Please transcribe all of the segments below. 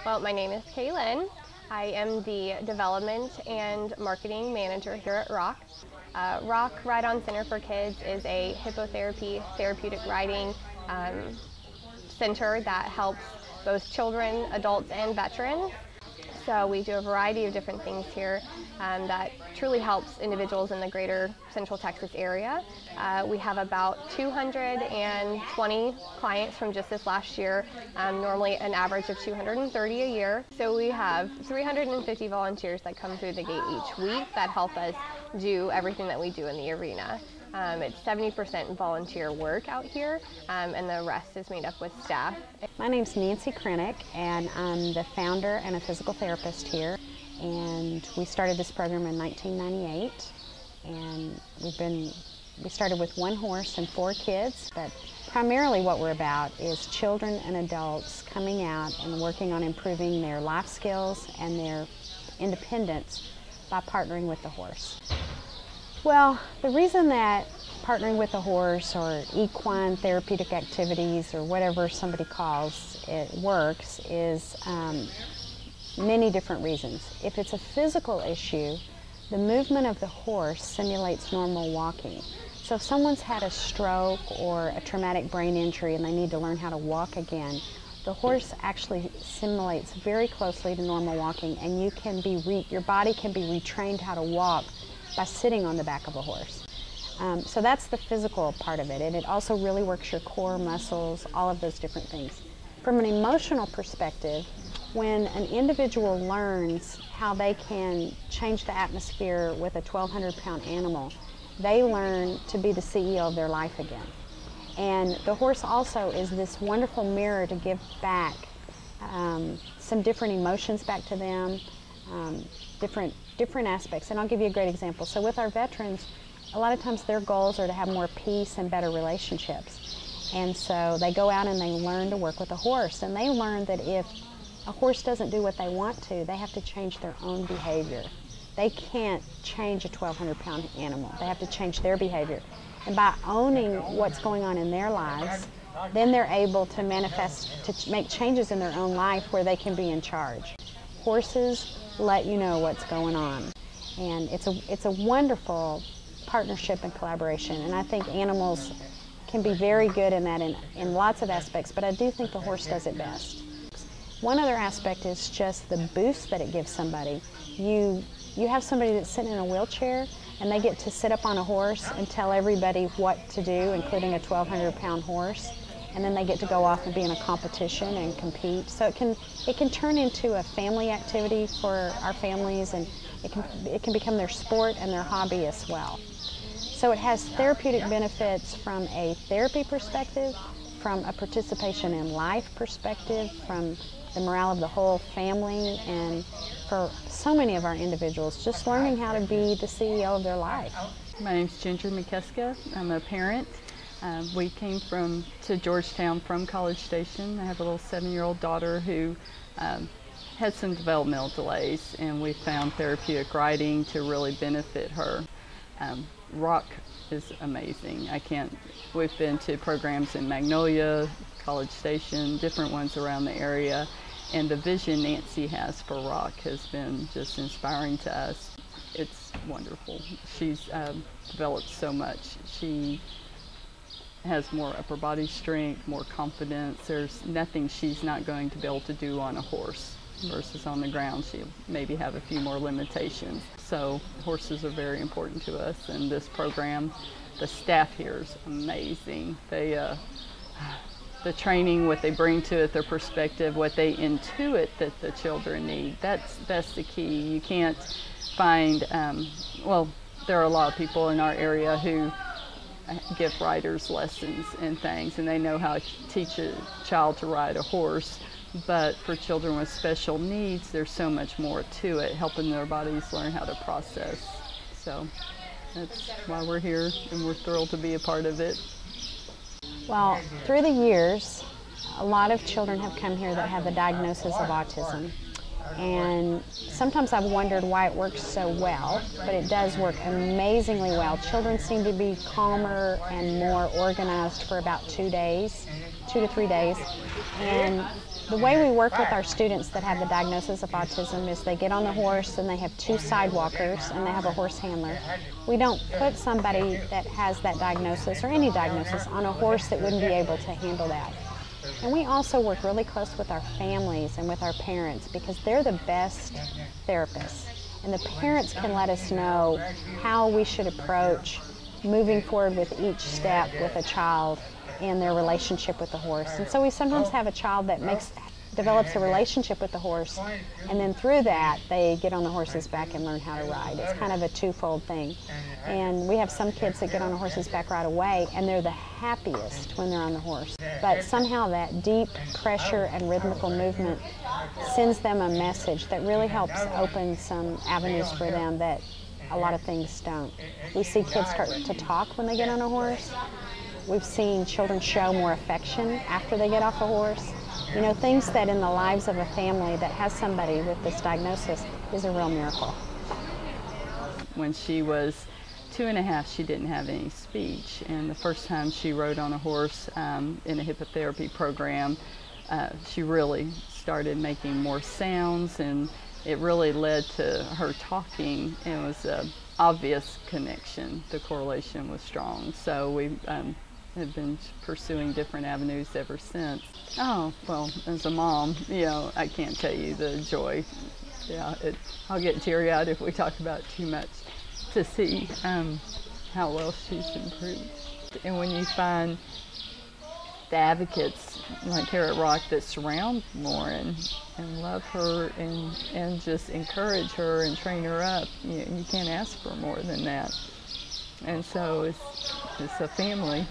Well, my name is Kailin. I am the Development and Marketing Manager here at R.O.C.K. R.O.C.K Ride On Center for Kids is a hippotherapy therapeutic riding center that helps both children, adults, and veterans. So we do a variety of different things here that truly helps individuals in the greater Central Texas area. We have about 220 clients from just this last year, normally an average of 230 a year. So we have 350 volunteers that come through the gate each week that help us do everything that we do in the arena. It's 70% volunteer work out here, and the rest is made up with staff. My name's Krenek, and I'm the founder and a physical therapist here. And we started this program in 1998, and we started with 1 horse and 4 kids. But primarily what we're about is children and adults coming out and working on improving their life skills and their independence by partnering with the horse. Well, the reason that partnering with a horse or equine therapeutic activities or whatever somebody calls it works is many different reasons. If it's a physical issue, the movement of the horse simulates normal walking. So if someone's had a stroke or a traumatic brain injury and they need to learn how to walk again, the horse actually simulates very closely to normal walking, and your body can be retrained how to walk by sitting on the back of a horse. So that's the physical part of it, and it also really works your core muscles, all of those different things. From an emotional perspective, when an individual learns how they can change the atmosphere with a 1,200-pound animal, they learn to be the CEO of their life again. And the horse also is this wonderful mirror to give back some different emotions back to them, different aspects. And I'll give you a great example. So with our veterans, a lot of times their goals are to have more peace and better relationships. And so they go out and they learn to work with a horse. And they learn that if a horse doesn't do what they want to, they have to change their own behavior. They can't change a 1,200-pound animal. They have to change their behavior. And by owning what's going on in their lives, then they're able to make changes in their own life where they can be in charge. Horses let you know what's going on. And it's a wonderful partnership and collaboration. And I think animals can be very good in that in lots of aspects, but I do think the horse does it best. One other aspect is just the boost that it gives somebody. You have somebody that's sitting in a wheelchair and they get to sit up on a horse and tell everybody what to do, including a 1,200-pound horse. And then they get to go off and be in a competition and compete. So it can turn into a family activity for our families, and it can become their sport and their hobby as well. So it has therapeutic benefits from a therapy perspective, from a participation in life perspective, from the morale of the whole family, and for so many of our individuals, just learning how to be the CEO of their life. My name's Mikeska. I'm a parent. We came to Georgetown from College Station. I have a little 7-year-old daughter who had some developmental delays, and we found therapeutic riding to really benefit her. R.O.C.K is amazing. We've been to programs in Magnolia, College Station, different ones around the area, and the vision Nancy has for R.O.C.K has been just inspiring to us. It's wonderful. She's developed so much. She has more upper body strength, more confidence. There's nothing she's not going to be able to do on a horse versus on the ground. She'll maybe have a few more limitations. So horses are very important to us, and this program, the staff here is amazing. The training, what they bring to it, their perspective, what they intuit that the children need, that's the key. You can't find, well, there are a lot of people in our area who give riders lessons and things, and they know how to teach a child to ride a horse. But for children with special needs, there's so much more to it, helping their bodies learn how to process. So that's why we're here, and we're thrilled to be a part of it. Well, through the years, a lot of children have come here that have the diagnosis of autism. And sometimes I've wondered why it works so well, but it does work amazingly well. Children seem to be calmer and more organized for about 2 to 3 days. And The way we work with our students that have the diagnosis of autism is they get on the horse and they have 2 sidewalkers and they have a horse handler. We don't put somebody that has that diagnosis or any diagnosis on a horse that wouldn't be able to handle that. And we also work really close with our families and with our parents because they're the best therapists. And the parents can let us know how we should approach moving forward with each step with a child in their relationship with the horse. And so we sometimes have a child that develops a relationship with the horse, and then through that they get on the horse's back and learn how to ride. It's kind of a twofold thing. And we have some kids that get on a horse's back right away and they're the happiest when they're on the horse. But somehow that deep pressure and rhythmical movement sends them a message that really helps open some avenues for them that a lot of things don't. We see kids start to talk when they get on a horse. We've seen children show more affection after they get off a horse. You know, things that in the lives of a family that has somebody with this diagnosis is a real miracle. When she was 2.5, she didn't have any speech, and the first time she rode on a horse in a hippotherapy program, she really started making more sounds, and it really led to her talking, and it was an obvious connection. The correlation was strong, so we have been pursuing different avenues ever since. Oh, well, as a mom, you know, I can't tell you the joy. Yeah, I'll get teary-eyed if we talk about it too much, to see how well she's improved. And when you find the advocates like here at R.O.C.K that surround Lauren and love her and just encourage her and train her up, you can't ask for more than that. And so it's a family.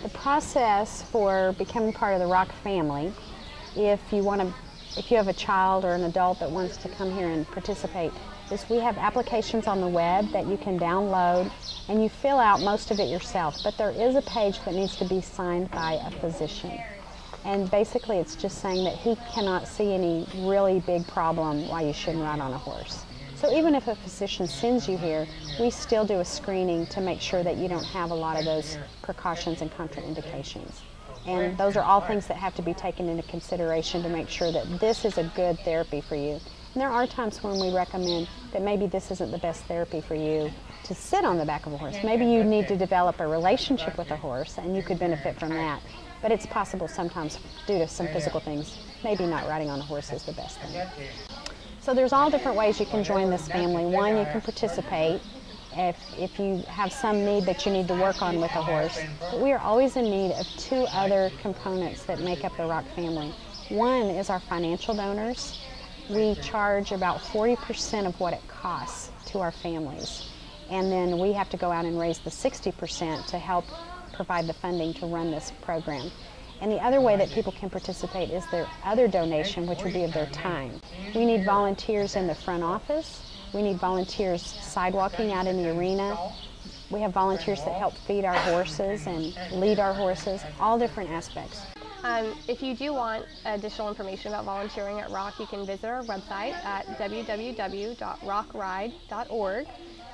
The process for becoming part of the R.O.C.K family, if you have a child or an adult that wants to come here and participate, is we have applications on the web that you can download and you fill out most of it yourself, but there is a page that needs to be signed by a physician. And basically it's just saying that he cannot see any really big problem why you shouldn't ride on a horse. So even if a physician sends you here, we still do a screening to make sure that you don't have a lot of those precautions and contraindications. And those are all things that have to be taken into consideration to make sure that this is a good therapy for you. And there are times when we recommend that maybe this isn't the best therapy for you to sit on the back of a horse. Maybe you need to develop a relationship with a horse and you could benefit from that. But it's possible sometimes due to some physical things, maybe not riding on a horse is the best thing. So there's all different ways you can join this family. One, you can participate if you have some need that you need to work on with a horse. But we are always in need of 2 other components that make up the R.O.C.K family. One is our financial donors. We charge about 40% of what it costs to our families. And then we have to go out and raise the 60% to help provide the funding to run this program. And the other way that people can participate is their other donation, which would be of their time. We need volunteers in the front office. We need volunteers sidewalking out in the arena. We have volunteers that help feed our horses and lead our horses, all different aspects. If you do want additional information about volunteering at R.O.C.K, you can visit our website at www.rockride.org,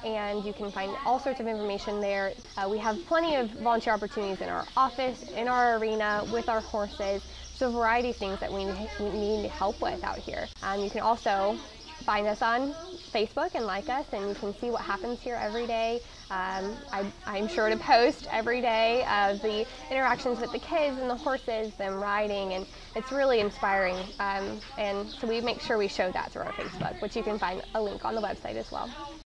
and you can find all sorts of information there. We have plenty of volunteer opportunities in our office, in our arena, with our horses. There's a variety of things that we need help with out here. You can also find us on Facebook and like us, and you can see what happens here every day. I'm sure to post every day of the interactions with the kids and the horses, them riding, and it's really inspiring. And so we make sure we show that through our Facebook, which you can find a link on the website as well.